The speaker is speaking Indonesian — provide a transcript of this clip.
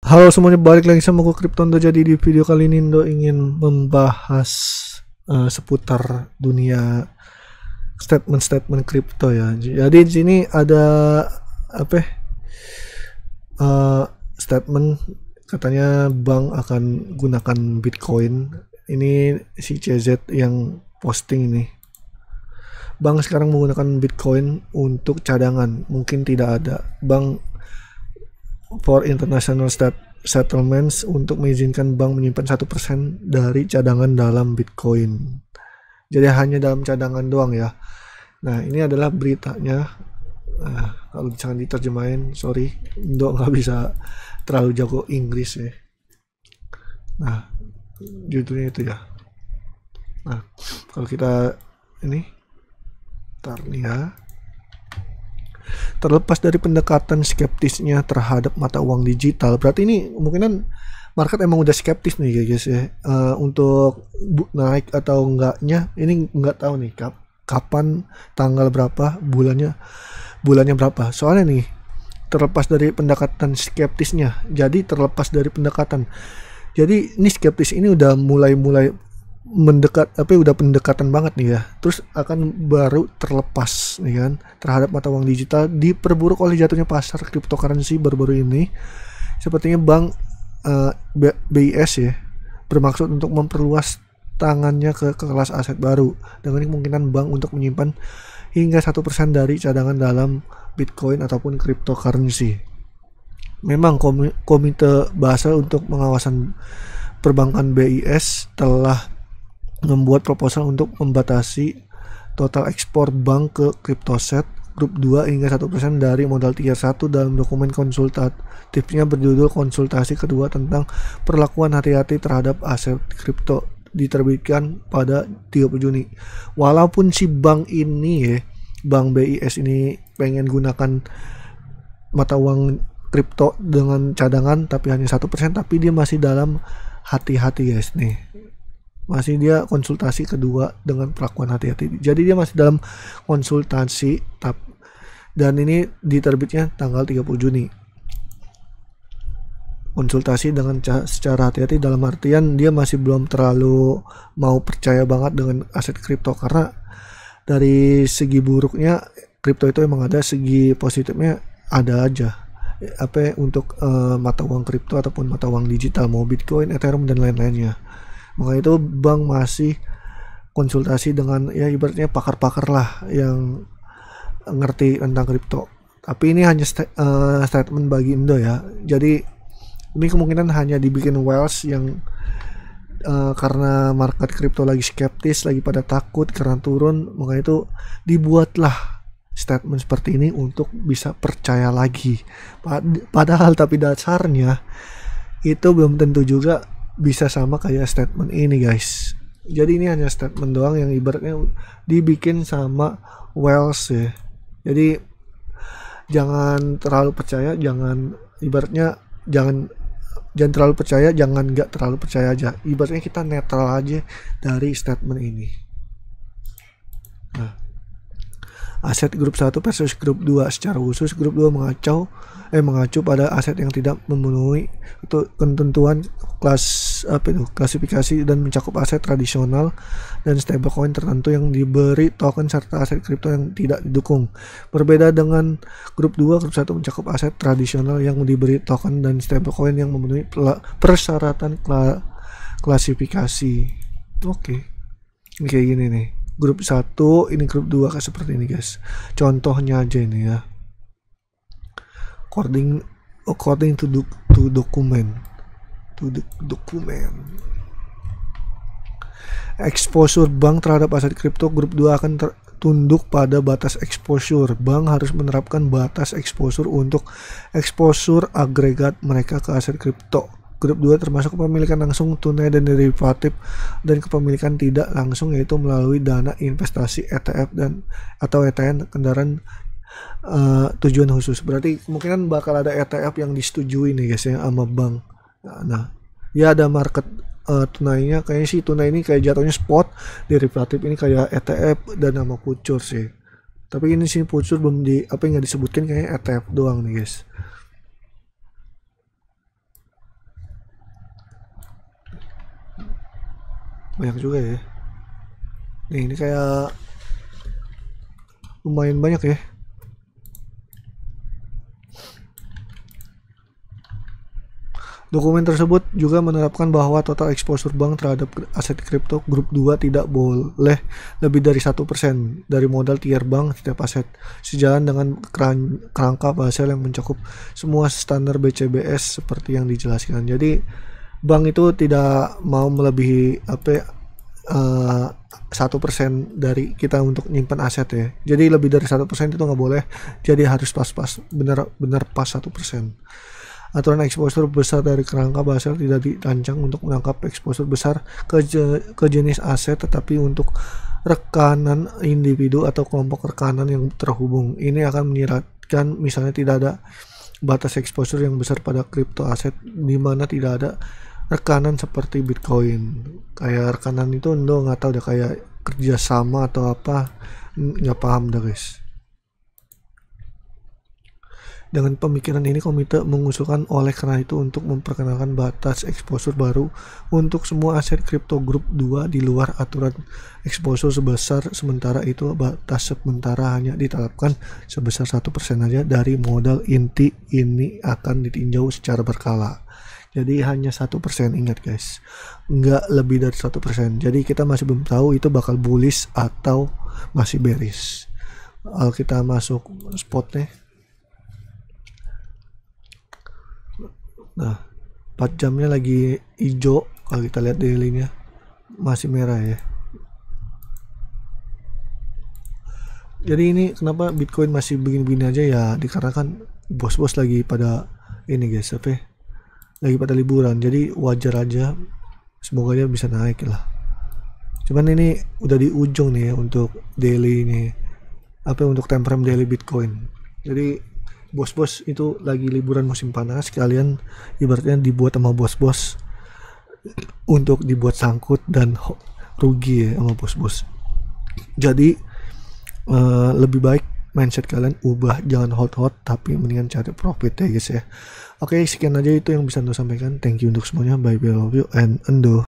Halo semuanya, balik lagi sama gue Kryptondo. Jadi di video kali ini Indo ingin membahas seputar dunia statement-statement kripto ya. Jadi di sini ada apa? Statement katanya bank akan gunakan Bitcoin. Ini si CZ yang posting ini. Bank sekarang menggunakan Bitcoin untuk cadangan. Mungkin tidak ada bank for international settlements untuk mengizinkan bank menyimpan 1% dari cadangan dalam Bitcoin. Jadi hanya dalam cadangan doang ya. Nah ini adalah beritanya. Kalau jangan diterjemahin, sorry, Indo nggak bisa terlalu jago Inggris ya. Nah judulnya itu ya. Nah kalau kita ini tar nih ya. Terlepas dari pendekatan skeptisnya terhadap mata uang digital, berarti ini kemungkinan market emang udah skeptis nih guys ya. Untuk naik atau enggaknya ini nggak tahu nih kapan, tanggal berapa, bulannya berapa. Soalnya nih terlepas dari pendekatan skeptisnya, jadi terlepas dari pendekatan, jadi ini skeptis ini udah mulai mendekat, udah pendekatan banget nih ya, terus akan baru terlepas nih kan terhadap mata uang digital, diperburuk oleh jatuhnya pasar cryptocurrency baru-baru ini. Sepertinya bank BIS ya bermaksud untuk memperluas tangannya ke kelas aset baru dengan kemungkinan bank untuk menyimpan hingga 1% dari cadangan dalam Bitcoin ataupun cryptocurrency. Memang komite bahasa untuk pengawasan perbankan BIS telah membuat proposal untuk membatasi total ekspor bank ke Cryptoset grup 2 hingga 1% dari modal tier 1 dalam dokumen konsultatifnya berjudul konsultasi kedua tentang perlakuan hati-hati terhadap aset kripto, diterbitkan pada 30 Juni. Walaupun si bank ini ya, bank BIS ini pengen gunakan mata uang kripto dengan cadangan tapi hanya 1%, tapi dia masih dalam hati-hati guys nih. Masih dia konsultasi kedua dengan perlakuan hati-hati. Jadi dia masih dalam konsultasi dan ini diterbitnya tanggal 30 Juni. Konsultasi dengan secara hati-hati dalam artian dia masih belum terlalu mau percaya banget dengan aset kripto, karena dari segi buruknya kripto itu emang ada, segi positifnya ada aja. Untuk mata uang kripto ataupun mata uang digital, mau Bitcoin, Ethereum dan lain-lainnya. Makanya itu bank masih konsultasi dengan ya ibaratnya pakar-pakar lah yang ngerti tentang kripto. Tapi ini hanya statement bagi Indo ya. Jadi ini kemungkinan hanya dibikin Wells yang karena market kripto lagi skeptis, lagi pada takut karena turun, makanya itu dibuatlah statement seperti ini untuk bisa percaya lagi. Padahal tapi dasarnya itu belum tentu juga bisa sama kayak statement ini guys. Jadi ini hanya statement doang yang ibaratnya dibikin sama Wells ya. Jadi jangan terlalu percaya, jangan terlalu percaya, jangan nggak terlalu percaya aja. Ibaratnya kita netral aja dari statement ini. Nah, aset grup 1 versus grup 2. Secara khusus grup 2 mengacu pada aset yang tidak memenuhi ketentuan klasifikasi dan mencakup aset tradisional dan stablecoin tertentu yang diberi token serta aset kripto yang tidak didukung. Berbeda dengan grup 2, grup 1 mencakup aset tradisional yang diberi token dan stablecoin yang memenuhi persyaratan klasifikasi. Oke. Ini kayak gini nih. Grup 1, ini grup 2 kayak seperti ini guys. Contohnya aja ini ya. According to document. Exposure bank terhadap aset kripto grup 2 akan tunduk pada batas exposure. Bank harus menerapkan batas exposure untuk exposure agregat mereka ke aset kripto. Grup 2 termasuk kepemilikan langsung, tunai dan derivatif, dan kepemilikan tidak langsung yaitu melalui dana investasi, ETF atau ETN kendaraan tujuan khusus. Berarti kemungkinan bakal ada ETF yang disetujui nih guys ya sama bank. Nah, ya ada market tunainya, kayaknya sih tunai ini kayak jatuhnya spot, derivatif ini kayak ETF dan nama future sih. Tapi ini sih future belum nggak disebutkan, kayaknya ETF doang nih guys. banyak juga ya. Nih ini kayak lumayan banyak ya. Dokumen tersebut juga menerapkan bahwa total exposure bank terhadap aset kripto grup 2 tidak boleh lebih dari 1% dari modal tier bank setiap aset, sejalan dengan kerangka Basel yang mencakup semua standar BCBS seperti yang dijelaskan. Jadi bank itu tidak mau melebihi 1% dari kita untuk nyimpan aset ya. Jadi lebih dari 1% itu nggak boleh. Jadi harus pas-pas, benar-benar pas 1%. Aturan exposure besar dari kerangka Basel tidak dirancang untuk menangkap exposure besar ke jenis aset, tetapi untuk rekanan individu atau kelompok rekanan yang terhubung. Ini akan menyiratkan misalnya tidak ada batas exposure yang besar pada kripto aset di mana tidak ada rekanan seperti Bitcoin. Kayak rekanan itu nggak tahu deh, kayak kerjasama atau apa, nggak paham dah guys. Dengan pemikiran ini, komite mengusulkan oleh karena itu untuk memperkenalkan batas exposure baru untuk semua aset kripto grup 2 di luar aturan exposure sebesar. Sementara itu batas sementara hanya ditetapkan sebesar 1% aja dari modal inti. Ini akan ditinjau secara berkala. Jadi hanya 1%, ingat guys, nggak lebih dari 1%. Jadi kita masih belum tahu itu bakal bullish atau masih bearish. Kalau kita masuk spotnya, nah 4 jamnya lagi hijau. Kalau kita lihat daily-nya masih merah ya. Jadi ini kenapa Bitcoin masih begini-begini aja ya, dikarenakan bos-bos lagi pada ini guys, lagi pada liburan. Jadi wajar aja, semoga dia bisa naik lah. Cuman ini udah di ujung nih ya untuk daily ini, untuk time frame daily Bitcoin. Jadi bos-bos itu lagi liburan musim panas, kalian ibaratnya dibuat sama bos-bos untuk dibuat sangkut dan rugi ya sama bos-bos. Jadi lebih baik mindset kalian ubah, jangan hot tapi mendingan cari profit ya guys ya. Oke, sekian aja itu yang bisa Ando sampaikan. Thank you untuk semuanya. Bye bye, love you and Ando.